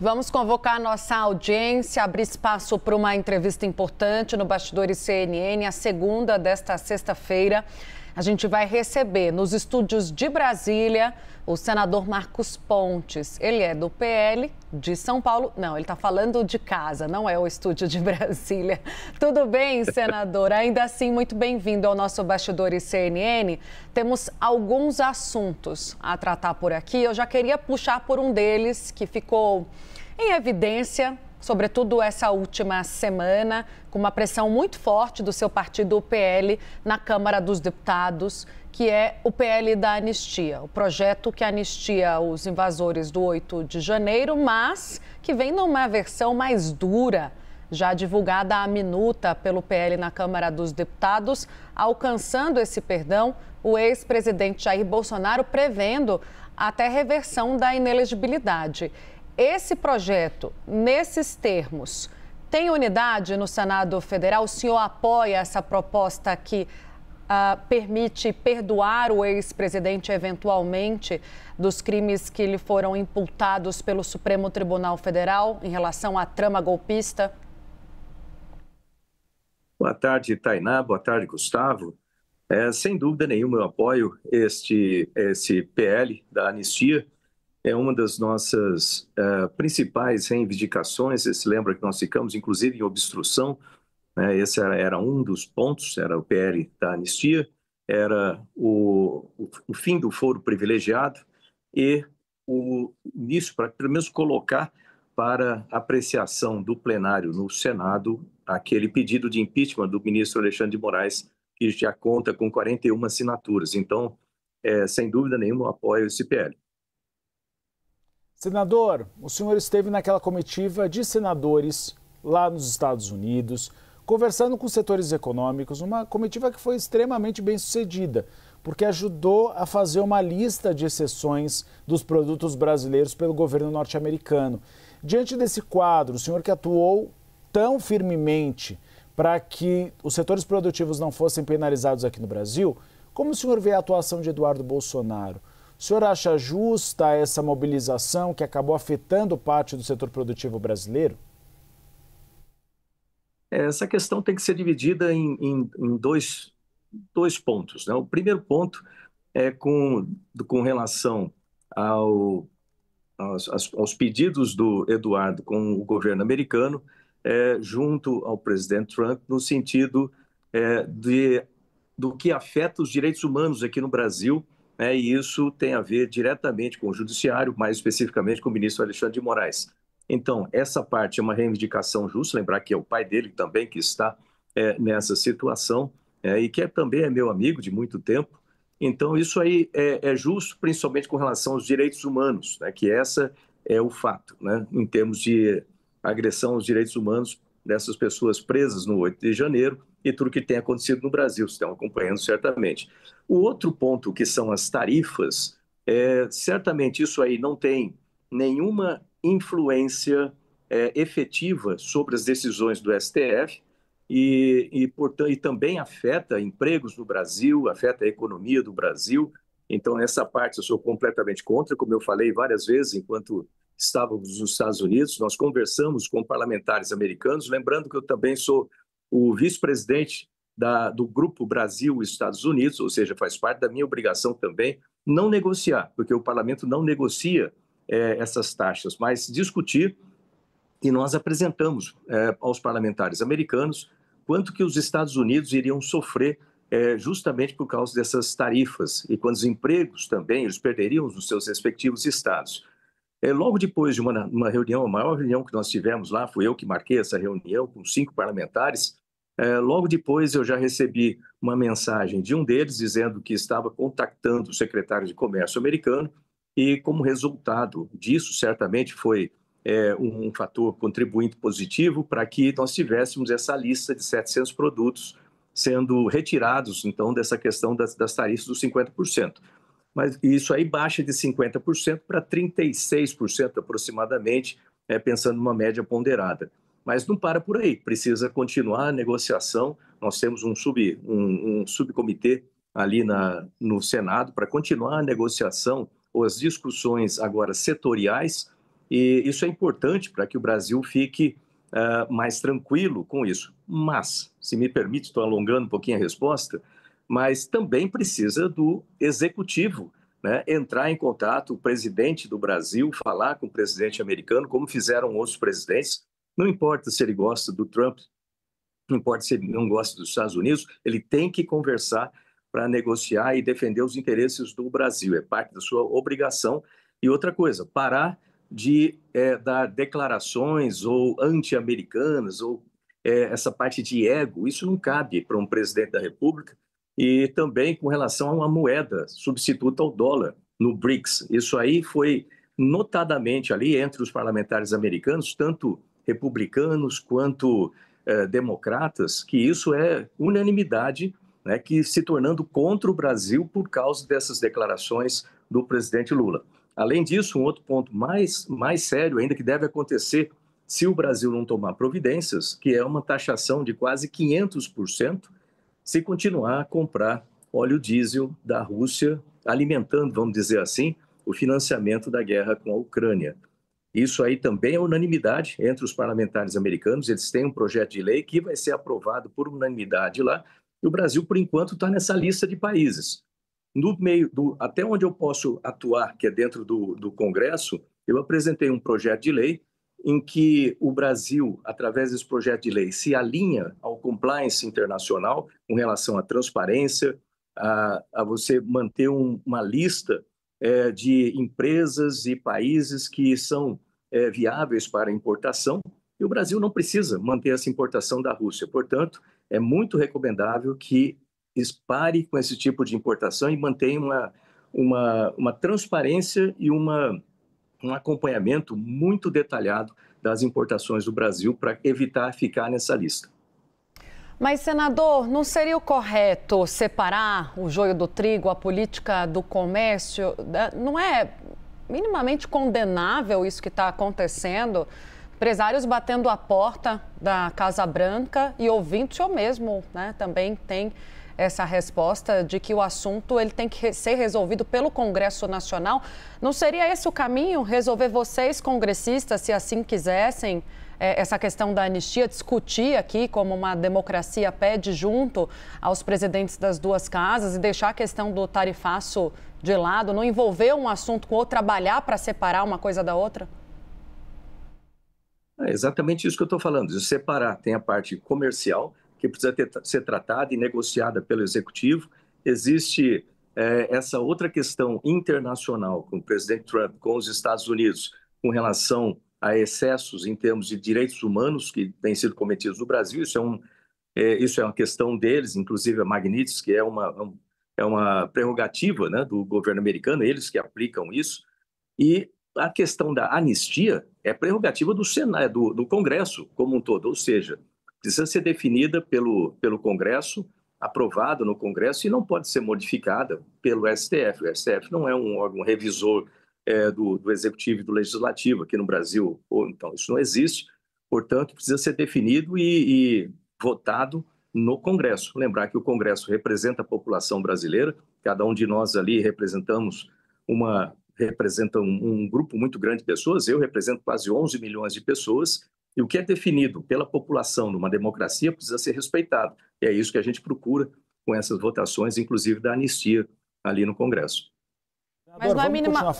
Vamos convocar a nossa audiência, abrir espaço para uma entrevista importante no Bastidores CNN, a segunda desta sexta-feira. A gente vai receber nos estúdios de Brasília o senador Marcos Pontes. Ele é do PL de São Paulo. Não, ele está falando de casa, não é o estúdio de Brasília. Tudo bem, senador? Ainda assim, muito bem-vindo ao nosso Bastidores CNN. Temos alguns assuntos a tratar por aqui. Eu já queria puxar por um deles que ficou em evidência, sobretudo essa última semana, com uma pressão muito forte do seu partido, o PL, na Câmara dos Deputados, que é o PL da anistia, o projeto que anistia os invasores do 8 de janeiro, mas que vem numa versão mais dura, já divulgada à minuta pelo PL na Câmara dos Deputados, alcançando esse perdão o ex-presidente Jair Bolsonaro, prevendo até reversão da inelegibilidade. Esse projeto, nesses termos, tem unidade no Senado Federal? O senhor apoia essa proposta que permite perdoar o ex-presidente eventualmente dos crimes que lhe foram imputados pelo Supremo Tribunal Federal em relação à trama golpista? Boa tarde, Tainá. Boa tarde, Gustavo. Sem dúvida nenhuma, eu apoio esse PL da anistia. É uma das nossas principais reivindicações. Você se lembra que nós ficamos, inclusive, em obstrução, né? Esse era um dos pontos, era o PL da anistia, era o fim do foro privilegiado e o início para, pelo menos, colocar para apreciação do plenário no Senado aquele pedido de impeachment do ministro Alexandre de Moraes, que já conta com 41 assinaturas. Então, sem dúvida nenhuma, eu apoio esse PL. Senador, o senhor esteve naquela comitiva de senadores lá nos Estados Unidos, conversando com setores econômicos, uma comitiva que foi extremamente bem sucedida, porque ajudou a fazer uma lista de exceções dos produtos brasileiros pelo governo norte-americano. Diante desse quadro, o senhor que atuou tão firmemente para que os setores produtivos não fossem penalizados aqui no Brasil, como o senhor vê a atuação de Eduardo Bolsonaro? O senhor acha justa essa mobilização que acabou afetando parte do setor produtivo brasileiro? Essa questão tem que ser dividida em dois pontos, né? O primeiro ponto é com relação aos pedidos do Eduardo com o governo americano, junto ao presidente Trump, no sentido do que afeta os direitos humanos aqui no Brasil, e isso tem a ver diretamente com o judiciário, mais especificamente com o ministro Alexandre de Moraes. Então, essa parte é uma reivindicação justa, lembrar que é o pai dele também que está nessa situação, e que também é meu amigo de muito tempo. Então, isso aí é justo, principalmente com relação aos direitos humanos, né, que essa é o fato, né, em termos de agressão aos direitos humanos dessas pessoas presas no 8 de janeiro e tudo que tem acontecido no Brasil, vocês estão acompanhando certamente. O outro ponto, que são as tarifas, certamente isso aí não tem nenhuma influência efetiva sobre as decisões do STF portanto, e também afeta empregos no Brasil, afeta a economia do Brasil. Então, nessa parte eu sou completamente contra, como eu falei várias vezes, enquanto estávamos nos Estados Unidos, nós conversamos com parlamentares americanos, lembrando que eu também sou o vice-presidente do Grupo Brasil e Estados Unidos, ou seja, faz parte da minha obrigação também não negociar, porque o parlamento não negocia essas taxas, mas discutir, e nós apresentamos aos parlamentares americanos quanto que os Estados Unidos iriam sofrer justamente por causa dessas tarifas, e quando os empregos também, eles perderiam nos seus respectivos estados. Logo depois de uma reunião, a maior reunião que nós tivemos lá, fui eu que marquei essa reunião com 5 parlamentares, logo depois eu já recebi uma mensagem de um deles dizendo que estava contactando o secretário de Comércio americano e, como resultado disso, certamente foi um fator contribuinte positivo para que nós tivéssemos essa lista de 700 produtos sendo retirados, então, dessa questão das tarifas dos 50%. Mas isso aí baixa de 50% para 36% aproximadamente, pensando numa média ponderada. Mas não para por aí, precisa continuar a negociação. Nós temos um subcomitê ali no Senado para continuar a negociação ou as discussões agora setoriais, E isso é importante para que o Brasil fique mais tranquilo com isso. Mas, se me permite, estou alongando um pouquinho a resposta, mas também precisa do executivo, né, entrar em contato, o presidente do Brasil falar com o presidente americano, como fizeram outros presidentes. Não importa se ele gosta do Trump, não importa se ele não gosta dos Estados Unidos, ele tem que conversar para negociar e defender os interesses do Brasil. É parte da sua obrigação. E outra coisa, parar de dar declarações ou anti-americanas ou essa parte de ego. Isso não cabe para um presidente da República. E também com relação a uma moeda substituta ao dólar no BRICS. Isso aí foi notadamente ali entre os parlamentares americanos, tanto republicanos quanto democratas, que isso é unanimidade, né, que se tornando contra o Brasil por causa dessas declarações do presidente Lula. Além disso, um outro ponto mais sério ainda que deve acontecer se o Brasil não tomar providências, que é uma taxação de quase 500%, se continuar a comprar óleo diesel da Rússia, alimentando, vamos dizer assim, o financiamento da guerra com a Ucrânia. Isso aí também é unanimidade entre os parlamentares americanos. Eles têm um projeto de lei que vai ser aprovado por unanimidade lá. E o Brasil, por enquanto, está nessa lista de países. No meio até onde eu posso atuar, que é dentro do Congresso, eu apresentei um projeto de lei em que o Brasil, através desse projeto de lei, se alinha ao compliance internacional com relação à transparência, a você manter uma lista de empresas e países que são viáveis para importação, e o Brasil não precisa manter essa importação da Rússia. Portanto, é muito recomendável que pare com esse tipo de importação e mantenha uma transparência e um acompanhamento muito detalhado das importações do Brasil para evitar ficar nessa lista. Mas, senador, não seria o correto separar o joio do trigo, a política do comércio? Não é minimamente condenável isso que está acontecendo? Empresários batendo a porta da Casa Branca e ouvindo, o senhor mesmo, né, também tem essa resposta de que o assunto ele tem que ser resolvido pelo Congresso Nacional. Não seria esse o caminho? Resolver vocês, congressistas, se assim quisessem, essa questão da anistia, discutir aqui como uma democracia pede junto aos presidentes das duas casas e deixar a questão do tarifaço de lado, não envolver um assunto com o outro, trabalhar para separar uma coisa da outra? É exatamente isso que eu estou falando, de separar. Tem a parte comercial, que precisa ser tratada e negociada pelo Executivo. Existe essa outra questão internacional com o presidente Trump, com os Estados Unidos, com relação a excessos em termos de direitos humanos que têm sido cometidos no Brasil. Isso é uma questão deles, inclusive a Magnitsky, que é uma prerrogativa, né, do governo americano, eles que aplicam isso. E a questão da anistia é prerrogativa do Senado, do Congresso como um todo, ou seja, precisa ser definida pelo Congresso, aprovada no Congresso e não pode ser modificada pelo STF. O STF não é um órgão revisor do Executivo e do Legislativo aqui no Brasil. Então, isso não existe. Portanto, precisa ser definido e votado no Congresso. Lembrar que o Congresso representa a população brasileira, cada um de nós ali representa um grupo muito grande de pessoas. Eu represento quase 11 milhões de pessoas. E o que é definido pela população numa democracia precisa ser respeitado. E é isso que a gente procura com essas votações, inclusive da anistia ali no Congresso. Mas não é mínima...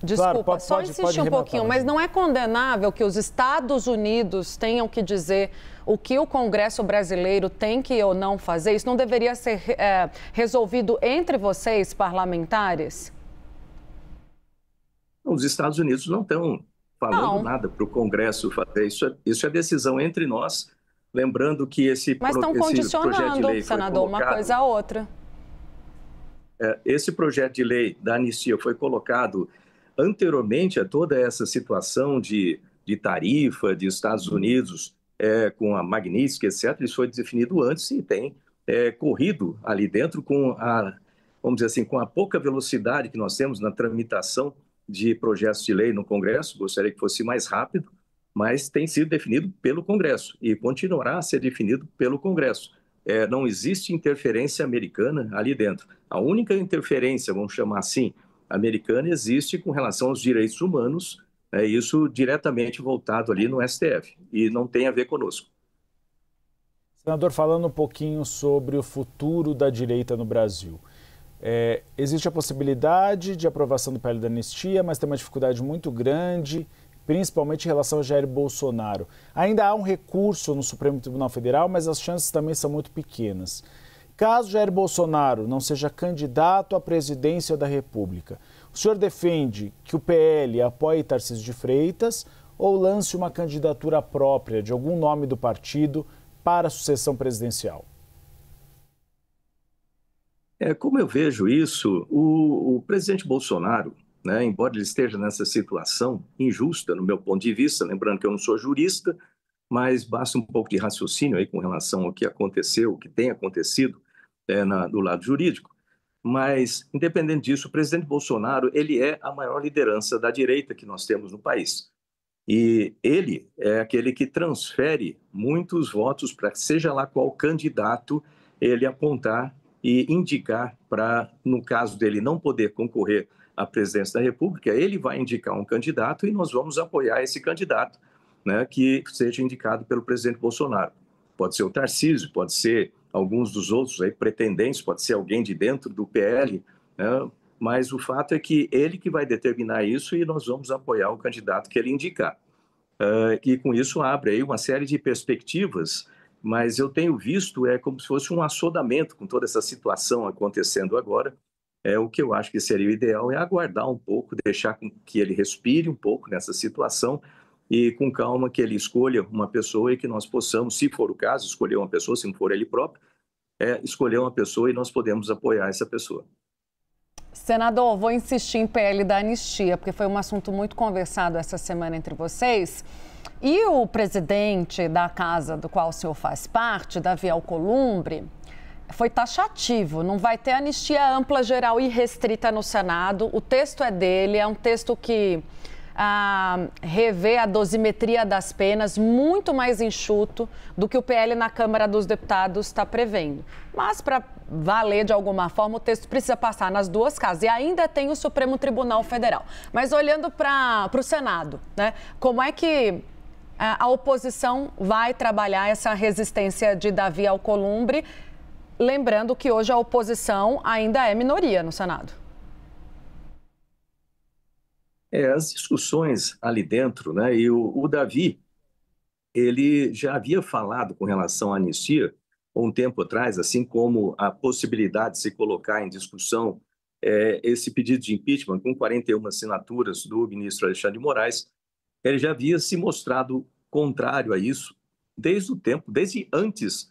Desculpa, claro, só insistir um pouquinho, mas não é condenável que os Estados Unidos tenham que dizer o que o Congresso brasileiro tem que ou não fazer? Isso não deveria ser resolvido entre vocês, parlamentares? Os Estados Unidos não estão falando nada para o Congresso fazer. Isso é decisão entre nós. Lembrando que Mas estão condicionando, senador, uma coisa a outra. Esse projeto de lei da anistia foi colocado anteriormente a toda essa situação de tarifa de Estados Unidos com a Magnitsky, etc. Isso foi definido antes e tem corrido ali dentro vamos dizer assim, com a pouca velocidade que nós temos na tramitação de projetos de lei no Congresso. Gostaria que fosse mais rápido, mas tem sido definido pelo Congresso e continuará a ser definido pelo Congresso. Não existe interferência americana ali dentro. A única interferência, vamos chamar assim, americana existe com relação aos direitos humanos É isso diretamente voltado ali no STF e não tem a ver conosco. Senador, falando um pouquinho sobre o futuro da direita no Brasil. Existe a possibilidade de aprovação do PL da anistia, mas tem uma dificuldade muito grande, principalmente em relação a Jair Bolsonaro. Ainda há um recurso no Supremo Tribunal Federal, mas as chances também são muito pequenas. Caso Jair Bolsonaro não seja candidato à presidência da República, o senhor defende que o PL apoie Tarcísio de Freitas ou lance uma candidatura própria de algum nome do partido para a sucessão presidencial? Como eu vejo isso, o presidente Bolsonaro, né, embora ele esteja nessa situação injusta, no meu ponto de vista, lembrando que eu não sou jurista, mas basta um pouco de raciocínio aí com relação ao que aconteceu, o que tem acontecido do lado jurídico. Mas, independente disso, o presidente Bolsonaro ele é a maior liderança da direita que nós temos no país. E ele é aquele que transfere muitos votos para seja lá qual candidato ele apontar e indicar para, no caso dele não poder concorrer à presidência da República, ele vai indicar um candidato e nós vamos apoiar esse candidato, né, que seja indicado pelo presidente Bolsonaro. Pode ser o Tarcísio, pode ser alguns dos outros aí, pretendentes, pode ser alguém de dentro do PL, né, mas o fato é que ele que vai determinar isso e nós vamos apoiar o candidato que ele indicar. E com isso abre aí uma série de perspectivas, mas eu tenho visto como se fosse um assodamento com toda essa situação acontecendo agora. O que eu acho que seria o ideal é aguardar um pouco, deixar que ele respire um pouco nessa situação e com calma que ele escolha uma pessoa e que nós possamos, se for o caso, escolher uma pessoa, se não for ele próprio, escolher uma pessoa e nós podemos apoiar essa pessoa. Senador, vou insistir em PL da anistia, porque foi um assunto muito conversado essa semana entre vocês. E o presidente da casa do qual o senhor faz parte, Davi Alcolumbre, foi taxativo. Não vai ter anistia ampla, geral e restrita no Senado. O texto é dele, é um texto que revê a dosimetria das penas, muito mais enxuto do que o PL na Câmara dos Deputados está prevendo. Mas, para valer de alguma forma, o texto precisa passar nas duas casas. E ainda tem o Supremo Tribunal Federal. Mas olhando para o Senado, né, como é que a oposição vai trabalhar essa resistência de Davi Alcolumbre, lembrando que hoje a oposição ainda é minoria no Senado? As discussões ali dentro, né? E o Davi, ele já havia falado com relação à anistia um tempo atrás, assim como a possibilidade de se colocar em discussão esse pedido de impeachment com 41 assinaturas do ministro Alexandre de Moraes. Ele já havia se mostrado contrário a isso desde antes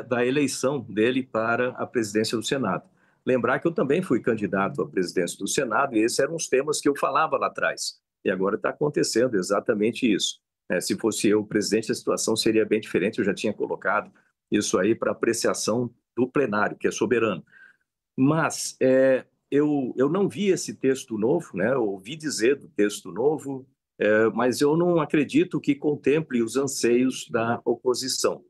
da eleição dele para a presidência do Senado. Lembrar que eu também fui candidato à presidência do Senado e esses eram os temas que eu falava lá atrás. E agora está acontecendo exatamente isso. Se fosse eu o presidente, a situação seria bem diferente. Eu já tinha colocado isso aí para apreciação do plenário, que é soberano. Mas eu não vi esse texto novo, né? Eu ouvi dizer do texto novo, mas eu não acredito que contemple os anseios da oposição.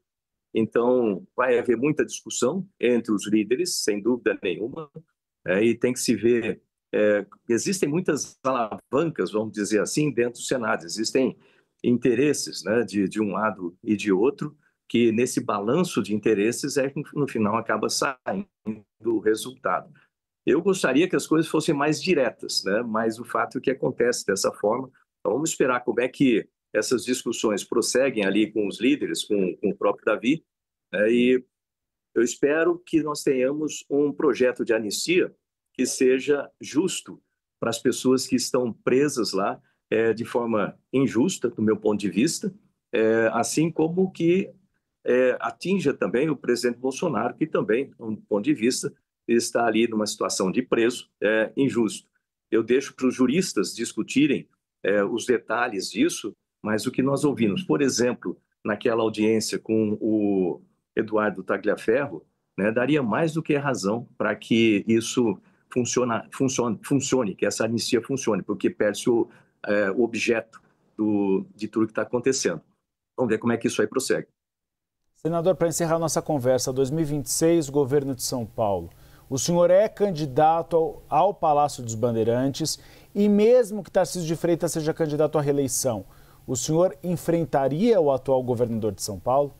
Então, vai haver muita discussão entre os líderes, sem dúvida nenhuma, e tem que se ver. Existem muitas alavancas, vamos dizer assim, dentro do Senado. Existem interesses, né, de um lado e de outro, que nesse balanço de interesses no final acaba saindo o resultado. Eu gostaria que as coisas fossem mais diretas, né, mas o fato é que acontece dessa forma. Então, vamos esperar como é que essas discussões prosseguem ali com os líderes, com o próprio Davi, e eu espero que nós tenhamos um projeto de anistia que seja justo para as pessoas que estão presas lá de forma injusta, do meu ponto de vista, assim como que atinja também o presidente Bolsonaro, que também, do ponto de vista, está ali numa situação de preso injusto. Eu deixo para os juristas discutirem os detalhes disso, mas o que nós ouvimos, por exemplo, naquela audiência com o Eduardo Tagliaferro, né, daria mais do que razão para que isso funcione, que essa anistia funcione, porque perde o objeto de tudo que está acontecendo. Vamos ver como é que isso aí prossegue. Senador, para encerrar nossa conversa, 2026, governo de São Paulo. O senhor é candidato ao Palácio dos Bandeirantes e mesmo que Tarcísio de Freitas seja candidato à reeleição, o senhor enfrentaria o atual governador de São Paulo?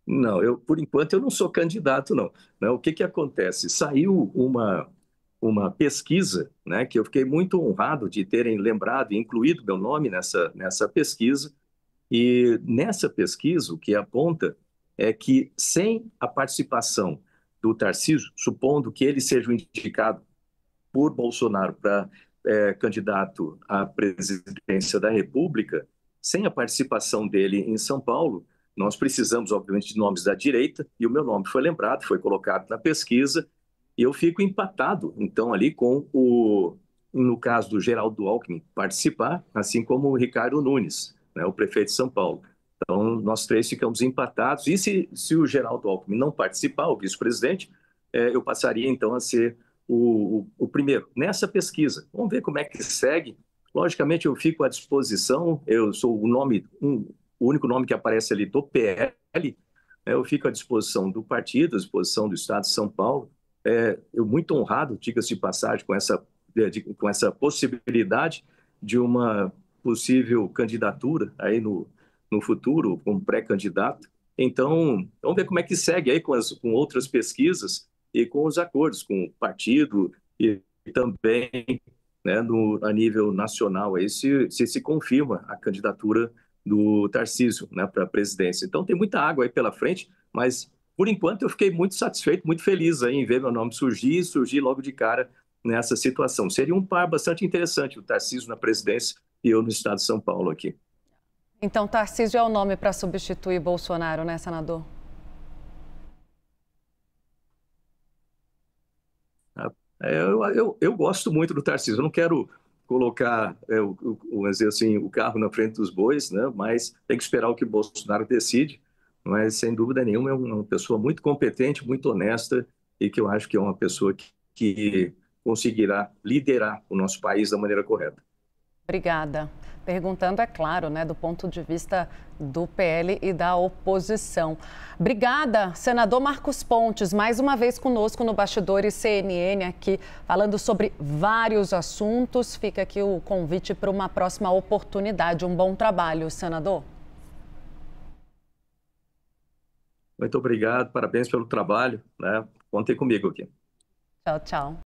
Não, por enquanto eu não sou candidato, não. O que acontece? Saiu uma pesquisa, né, que eu fiquei muito honrado de terem lembrado e incluído meu nome nessa pesquisa. E nessa pesquisa, o que aponta é que sem a participação do Tarcísio, supondo que ele seja o indicado por Bolsonaro para candidato à presidência da República, sem a participação dele em São Paulo, nós precisamos, obviamente, de nomes da direita, e o meu nome foi lembrado, foi colocado na pesquisa, e eu fico empatado, então, ali com no caso do Geraldo Alckmin, participar, assim como o Ricardo Nunes, né, o prefeito de São Paulo. Então, nós três ficamos empatados, e se o Geraldo Alckmin não participar, o vice-presidente, eu passaria, então, a ser o primeiro nessa pesquisa. Vamos ver como é que segue. Logicamente, eu fico à disposição, eu sou o único nome que aparece ali do PL, eu fico à disposição do partido, à disposição do Estado de São Paulo. Eu muito honrado, diga-se de passagem, com essa possibilidade de uma possível candidatura aí no futuro, como pré-candidato. Então, vamos ver como é que segue aí com outras pesquisas e com os acordos com o partido e também, né, a nível nacional, aí se confirma a candidatura do Tarcísio, né, para a presidência. Então tem muita água aí pela frente, mas por enquanto eu fiquei muito satisfeito, muito feliz aí em ver meu nome surgir logo de cara nessa situação. Seria um par bastante interessante, o Tarcísio na presidência e eu no estado de São Paulo aqui. Então Tarcísio é o nome para substituir Bolsonaro, né, senador? Eu gosto muito do Tarcísio. Eu não quero colocar, vamos dizer assim, o carro na frente dos bois, né? Mas tem que esperar o que o Bolsonaro decide. Mas, sem dúvida nenhuma, é uma pessoa muito competente, muito honesta e que eu acho que é uma pessoa que conseguirá liderar o nosso país da maneira correta. Obrigada. Perguntando, é claro, né, do ponto de vista do PL e da oposição. Obrigada, senador Marcos Pontes, mais uma vez conosco no Bastidores CNN, aqui falando sobre vários assuntos. Fica aqui o convite para uma próxima oportunidade. Um bom trabalho, senador. Muito obrigado, parabéns pelo trabalho, né? Contem comigo aqui. Tchau, tchau.